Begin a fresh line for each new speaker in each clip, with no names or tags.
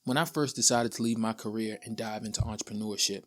When I first decided to leave my career and dive into entrepreneurship,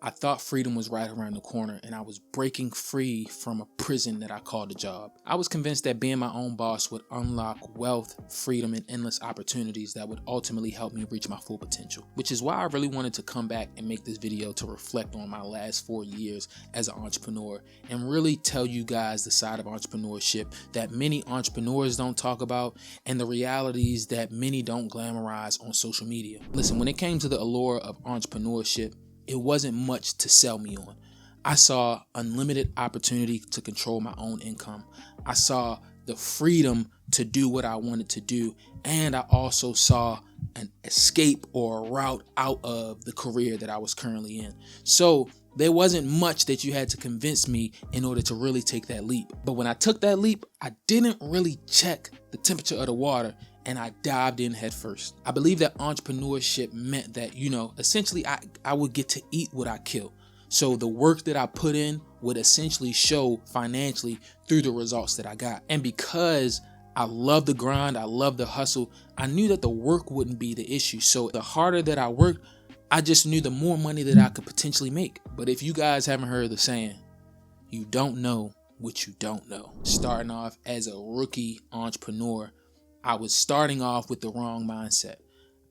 I thought freedom was right around the corner and I was breaking free from a prison that I called a job. I was convinced that being my own boss would unlock wealth, freedom, and endless opportunities that would ultimately help me reach my full potential, which is why I really wanted to come back and make this video to reflect on my last 4 years as an entrepreneur and really tell you guys the side of entrepreneurship that many entrepreneurs don't talk about and the realities that many don't glamorize on social media. Listen, when it came to the allure of entrepreneurship, it wasn't much to sell me on. I saw unlimited opportunity to control my own income. I saw the freedom to do what I wanted to do. And I also saw an escape or a route out of the career that I was currently in. So there wasn't much that you had to convince me in order to really take that leap. But when I took that leap, I didn't really check the temperature of the water and I dived in head first. I believe that entrepreneurship meant that, essentially I would get to eat what I kill. So the work that I put in would essentially show financially through the results that I got. And because I love the grind, I love the hustle, I knew that the work wouldn't be the issue. So the harder that I worked, I just knew the more money that I could potentially make. But if you guys haven't heard the saying, you don't know what you don't know. Starting off as a rookie entrepreneur, I was starting off with the wrong mindset.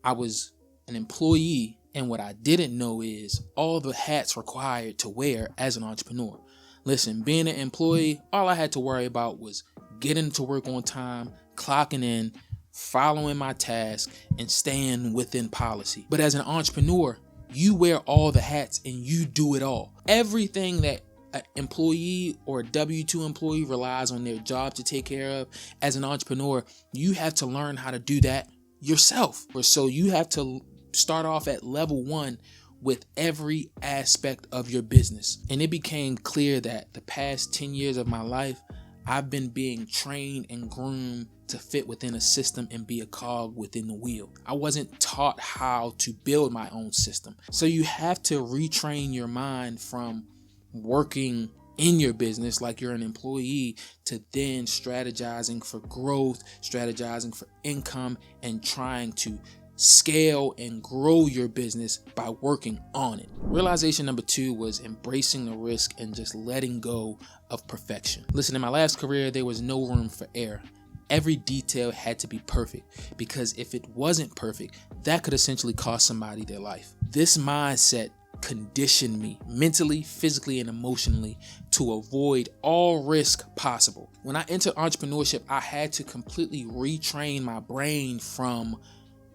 I was an employee, and what I didn't know is all the hats required to wear as an entrepreneur. Listen, being an employee, all I had to worry about was getting to work on time, clocking in, following my task, and staying within policy. But as an entrepreneur, you wear all the hats and you do it all. Everything that an employee or a W-2 employee relies on their job to take care of, as an entrepreneur, you have to learn how to do that yourself. So you have to start off at level 1 with every aspect of your business. And it became clear that the past 10 years of my life, I've been being trained and groomed to fit within a system and be a cog within the wheel. I wasn't taught how to build my own system. So you have to retrain your mind from working in your business like you're an employee to then strategizing for growth, strategizing for income, and trying to scale and grow your business by working on it. Realization number 2 was embracing the risk and just letting go of perfection. Listen, in my last career, there was no room for error. Every detail had to be perfect, because if it wasn't perfect, that could essentially cost somebody their life. This mindset conditioned me mentally, physically, and emotionally to avoid all risk possible. When I entered entrepreneurship, I had to completely retrain my brain from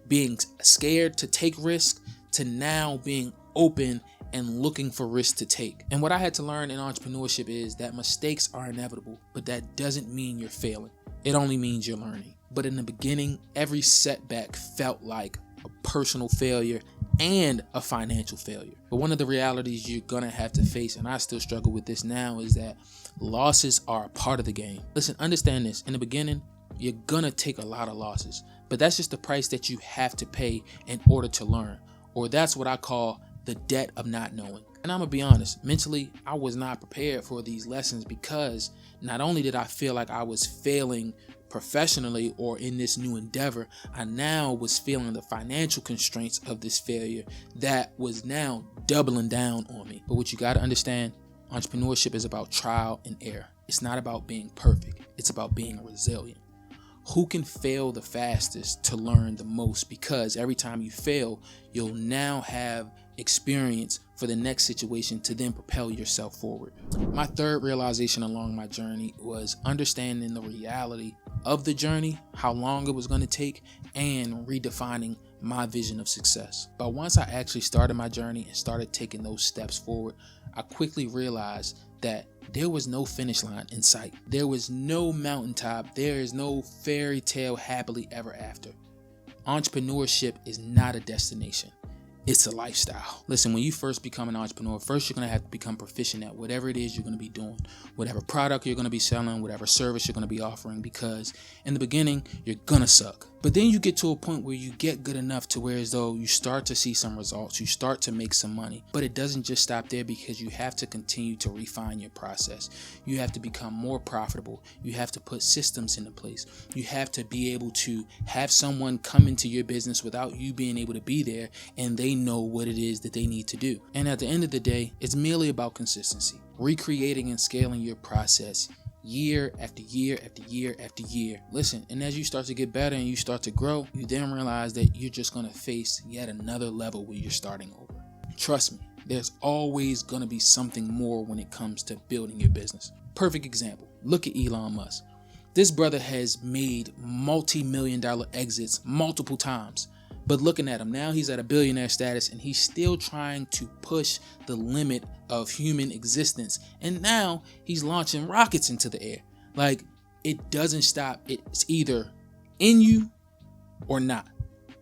being scared to take risk to now being open and looking for risk to take. And what I had to learn in entrepreneurship is that mistakes are inevitable, but that doesn't mean you're failing. It only means you're learning. But in the beginning, every setback felt like a personal failure and a financial failure. But one of the realities you're gonna have to face, and I still struggle with this now, is that losses are a part of the game. Listen, understand this. In the beginning, you're gonna take a lot of losses, but that's just the price that you have to pay in order to learn. Or that's what I call the debt of not knowing. And I'm gonna be honest, mentally, I was not prepared for these lessons, because not only did I feel like I was failing professionally or in this new endeavor, I now was feeling the financial constraints of this failure that was now doubling down on me. But what you gotta understand, entrepreneurship is about trial and error. It's not about being perfect. It's about being resilient. Who can fail the fastest to learn the most? Because every time you fail, you'll now have experience for the next situation to then propel yourself forward. My third realization along my journey was understanding the reality of the journey, how long it was going to take, and redefining my vision of success. But once I actually started my journey and started taking those steps forward, I quickly realized that there was no finish line in sight. There was no mountaintop. There is no fairy tale happily ever after. Entrepreneurship is not a destination. It's a lifestyle. Listen, when you first become an entrepreneur, first you're going to have to become proficient at whatever it is you're going to be doing, whatever product you're going to be selling, whatever service you're going to be offering, because in the beginning, you're going to suck. But then you get to a point where you get good enough to where as though you start to see some results, you start to make some money. But it doesn't just stop there, because you have to continue to refine your process. You have to become more profitable. You have to put systems into place. You have to be able to have someone come into your business without you being able to be there, and they know what it is that they need to do. And at the end of the day, it's merely about consistency, recreating and scaling your process year after year after year after year. Listen, and as you start to get better and you start to grow, you then realize that you're just going to face yet another level where you're starting over. Trust me, there's always going to be something more when it comes to building your business. Perfect example, look at Elon Musk. This brother has made multi-million-dollar exits multiple times. But looking at him now, he's at a billionaire status, and he's still trying to push the limit of human existence. And now he's launching rockets into the air. Like, it doesn't stop. It's either in you or not.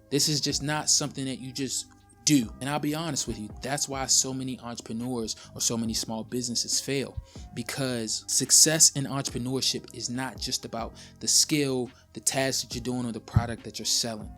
This is just not something that you just do. And I'll be honest with you, that's why so many entrepreneurs or so many small businesses fail, because success in entrepreneurship is not just about the skill, the task that you're doing, or the product that you're selling.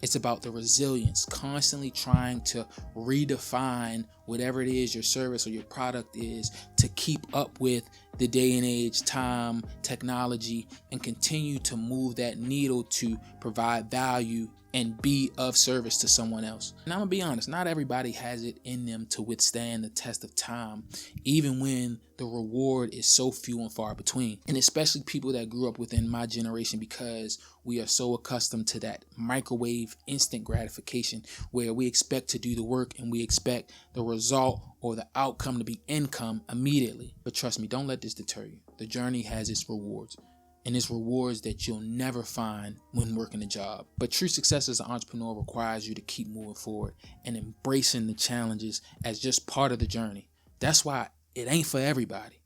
It's about the resilience, constantly trying to redefine whatever it is your service or your product is to keep up with the day and age, time, technology, and continue to move that needle to provide value and be of service to someone else. And I'm gonna be honest, not everybody has it in them to withstand the test of time, even when the reward is so few and far between. And especially people that grew up within my generation, because we are so accustomed to that microwave instant gratification where we expect to do the work and we expect the result or the outcome to be income immediately. But trust me, don't let this deter you. The journey has its rewards. And it's rewards that you'll never find when working a job. But true success as an entrepreneur requires you to keep moving forward and embracing the challenges as just part of the journey. That's why it ain't for everybody.